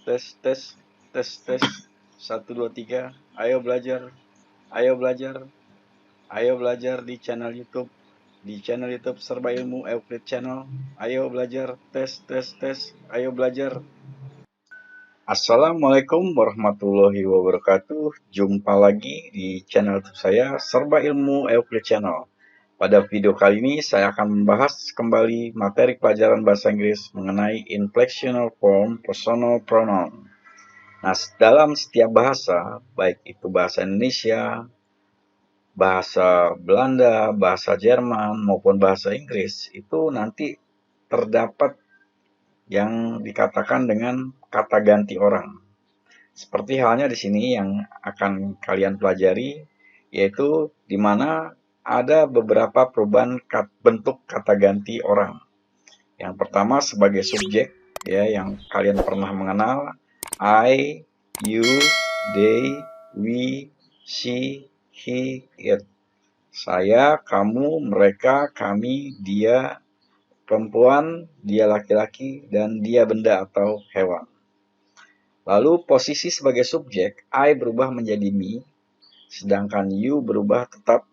Tes, tes, tes, tes. Satu, dua, tiga. Ayo belajar. Ayo belajar. Ayo belajar di channel YouTube. Di channel YouTube Serba Ilmu Euclid Channel. Ayo belajar. Tes, tes, tes. Ayo belajar. Assalamualaikum warahmatullahi wabarakatuh. Jumpa lagi di channel YouTube saya Serba Ilmu Euclid Channel. Pada video kali ini saya akan membahas kembali materi pelajaran bahasa Inggris mengenai inflectional form personal pronoun. Nah, dalam setiap bahasa, baik itu bahasa Indonesia, bahasa Belanda, bahasa Jerman, maupun bahasa Inggris, itu nanti terdapat yang dikatakan dengan kata ganti orang. Seperti halnya di sini yang akan kalian pelajari, yaitu di mana ada beberapa perubahan bentuk kata ganti orang. Yang pertama sebagai subjek, ya, yang kalian pernah mengenal, I, you, they, we, she, he, it. Saya, kamu, mereka, kami, dia perempuan, dia laki-laki, dan dia benda atau hewan. Lalu posisi sebagai subjek, I berubah menjadi me, sedangkan you berubah tetap,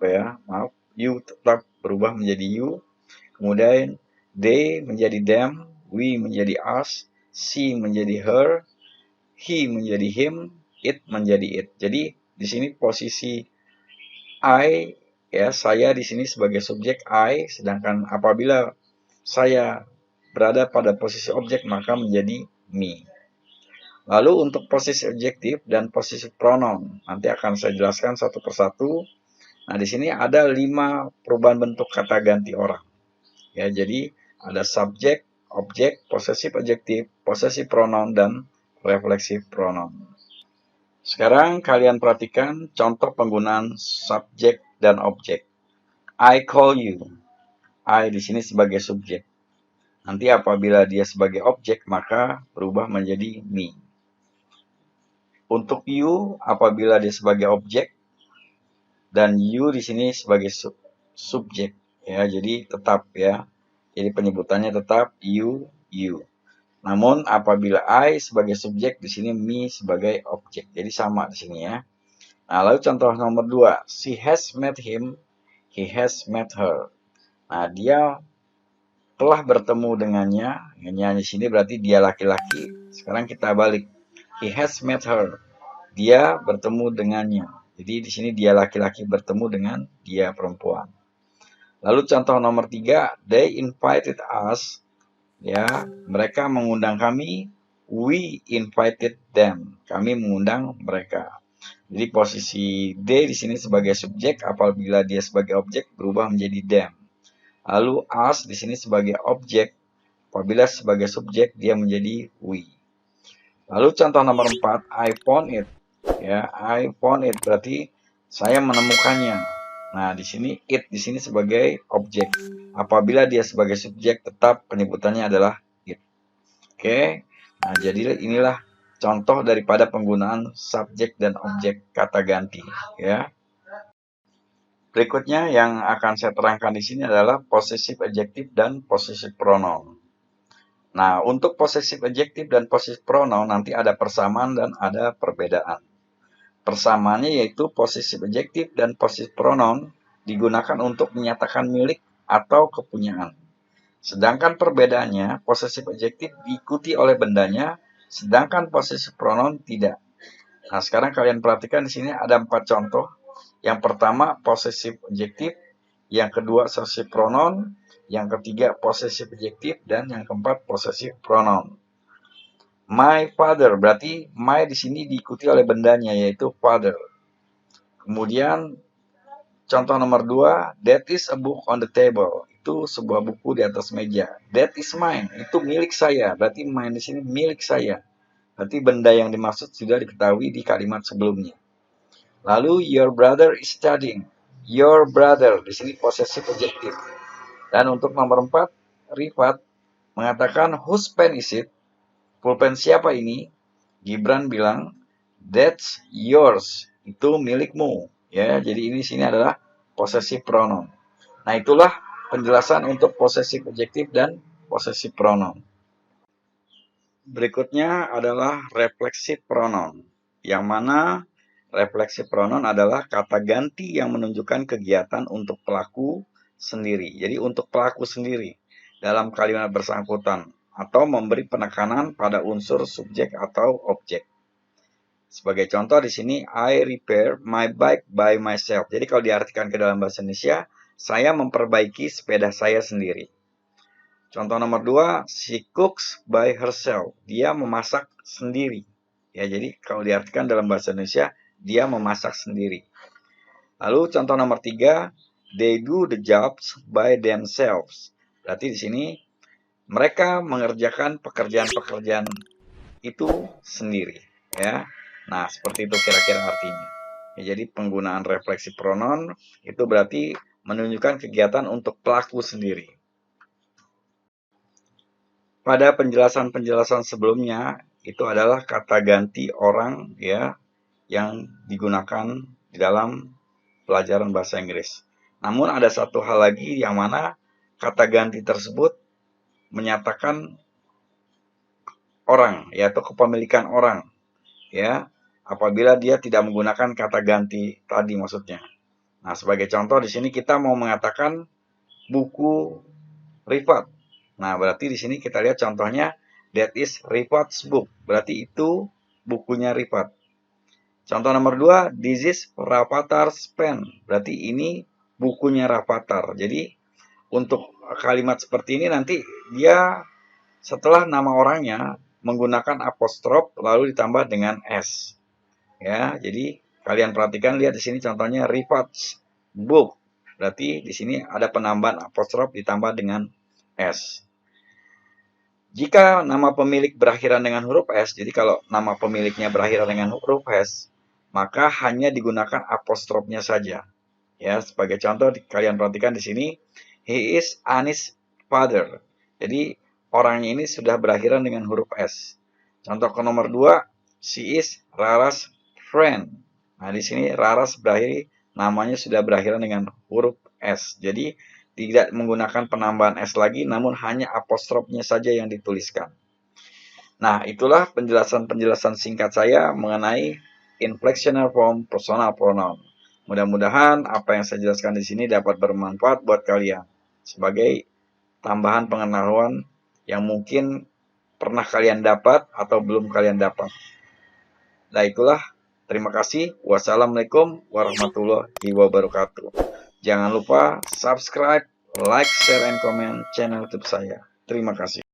you tetap berubah menjadi you. Kemudian they menjadi them, we menjadi us, she menjadi her, he menjadi him, it menjadi it. Jadi di sini posisi I, ya, saya di sini sebagai subjek I, sedangkan apabila saya berada pada posisi objek maka menjadi me. Lalu untuk posisi adjektif dan posisi pronoun nanti akan saya jelaskan satu persatu. Nah, di sini ada 5 perubahan bentuk kata ganti orang. Ya, jadi ada subjek, objek, possessive adjektif, possessive pronoun, dan reflexive pronoun. Sekarang kalian perhatikan contoh penggunaan subjek dan objek. I call you. I di sini sebagai subjek. Nanti apabila dia sebagai objek maka berubah menjadi me. Untuk you apabila dia sebagai objek dan you di sini sebagai subjek, ya. Jadi tetap, ya. Jadi penyebutannya tetap you, you. Namun apabila I sebagai subjek, di sini me sebagai objek. Jadi sama di sini, ya. Nah, lalu contoh nomor 2. She has met him, he has met her. Nah, dia telah bertemu dengannya. Di sini berarti dia laki-laki. Sekarang kita balik. He has met her. Dia bertemu dengannya. Jadi di sini dia laki-laki bertemu dengan dia perempuan. Lalu contoh nomor 3, they invited us. Ya, mereka mengundang kami. We invited them. Kami mengundang mereka. Jadi posisi they di sini sebagai subjek, apabila dia sebagai objek berubah menjadi them. Lalu us di sini sebagai objek, apabila sebagai subjek dia menjadi we. Lalu contoh nomor 4, I found it. Ya, I found it berarti saya menemukannya. Nah, di sini it di sini sebagai objek. Apabila dia sebagai subjek, tetap penyebutannya adalah it. Oke. Nah, jadi inilah contoh daripada penggunaan subjek dan objek kata ganti, ya. Berikutnya yang akan saya terangkan di sini adalah possessive adjective dan possessive pronoun. Nah, untuk possessive adjective dan possessive pronoun nanti ada persamaan dan ada perbedaan. Persamaannya yaitu possessive adjective dan possessive pronoun digunakan untuk menyatakan milik atau kepunyaan. Sedangkan perbedaannya, possessive adjective diikuti oleh bendanya, sedangkan possessive pronoun tidak. Nah, sekarang kalian perhatikan di sini ada 4 contoh. Yang pertama possessive adjective, yang kedua possessive pronoun, yang ketiga possessive adjective, dan yang keempat possessive pronoun. My father, berarti my di sini diikuti oleh bendanya, yaitu father. Kemudian, contoh nomor 2, that is a book on the table. Itu sebuah buku di atas meja. That is mine, itu milik saya. Berarti mine di sini milik saya. Berarti benda yang dimaksud sudah diketahui di kalimat sebelumnya. Lalu, your brother is studying. Your brother, di sini possessive adjective. Dan untuk nomor 4, Rifat mengatakan, whose pen is it? Pulpen siapa ini? Gibran bilang, that's yours. Itu milikmu. Ya, jadi ini sini adalah possessive pronoun. Nah, itulah penjelasan untuk possessive adjective dan possessive pronoun. Berikutnya adalah refleksi pronoun, yang mana refleksi pronoun adalah kata ganti yang menunjukkan kegiatan untuk pelaku sendiri. Jadi untuk pelaku sendiri dalam kalimat bersangkutan atau memberi penekanan pada unsur subjek atau objek. Sebagai contoh di sini, I repair my bike by myself. Jadi kalau diartikan ke dalam bahasa Indonesia, saya memperbaiki sepeda saya sendiri. Contoh nomor 2, she cooks by herself. Dia memasak sendiri. Ya, jadi kalau diartikan dalam bahasa Indonesia, dia memasak sendiri. Lalu contoh nomor 3, they do the jobs by themselves. Berarti di sini mereka mengerjakan pekerjaan-pekerjaan itu sendiri, ya. Nah, seperti itu kira-kira artinya. Ya, jadi penggunaan refleksi pronoun itu berarti menunjukkan kegiatan untuk pelaku sendiri. Pada penjelasan-penjelasan sebelumnya itu adalah kata ganti orang ya yang digunakan di dalam pelajaran bahasa Inggris. Namun ada satu hal lagi yang mana kata ganti tersebut menyatakan orang, yaitu kepemilikan orang ya, apabila dia tidak menggunakan kata ganti tadi maksudnya. Nah, sebagai contoh di sini kita mau mengatakan buku Rifat. Nah, berarti di sini kita lihat contohnya, that is Rifat's book. Berarti itu bukunya Rifat. Contoh nomor 2, this is Rafatar's pen. Berarti ini bukunya Rafatar. Jadi, untuk kalimat seperti ini nanti dia setelah nama orangnya menggunakan apostrof lalu ditambah dengan S. Ya, jadi kalian perhatikan, lihat di sini contohnya Rifat's book. Berarti di sini ada penambahan apostrof ditambah dengan S. Jika nama pemilik berakhiran dengan huruf S, jadi kalau nama pemiliknya berakhiran dengan huruf S, maka hanya digunakan apostrofnya saja. Ya, sebagai contoh kalian perhatikan di sini, he is Anis' father. Jadi orangnya ini sudah berakhiran dengan huruf S. Contoh ke nomor 2, she is Rara's friend. Nah, di sini Raras namanya sudah berakhiran dengan huruf S. Jadi tidak menggunakan penambahan S lagi, namun hanya apostrofnya saja yang dituliskan. Nah, itulah penjelasan-penjelasan singkat saya mengenai inflectional form personal pronoun. Mudah-mudahan apa yang saya jelaskan di sini dapat bermanfaat buat kalian sebagai tambahan pengetahuan yang mungkin pernah kalian dapat atau belum kalian dapat. Nah, itulah. Terima kasih. Wassalamualaikum warahmatullahi wabarakatuh. Jangan lupa subscribe, like, share, and comment channel YouTube saya. Terima kasih.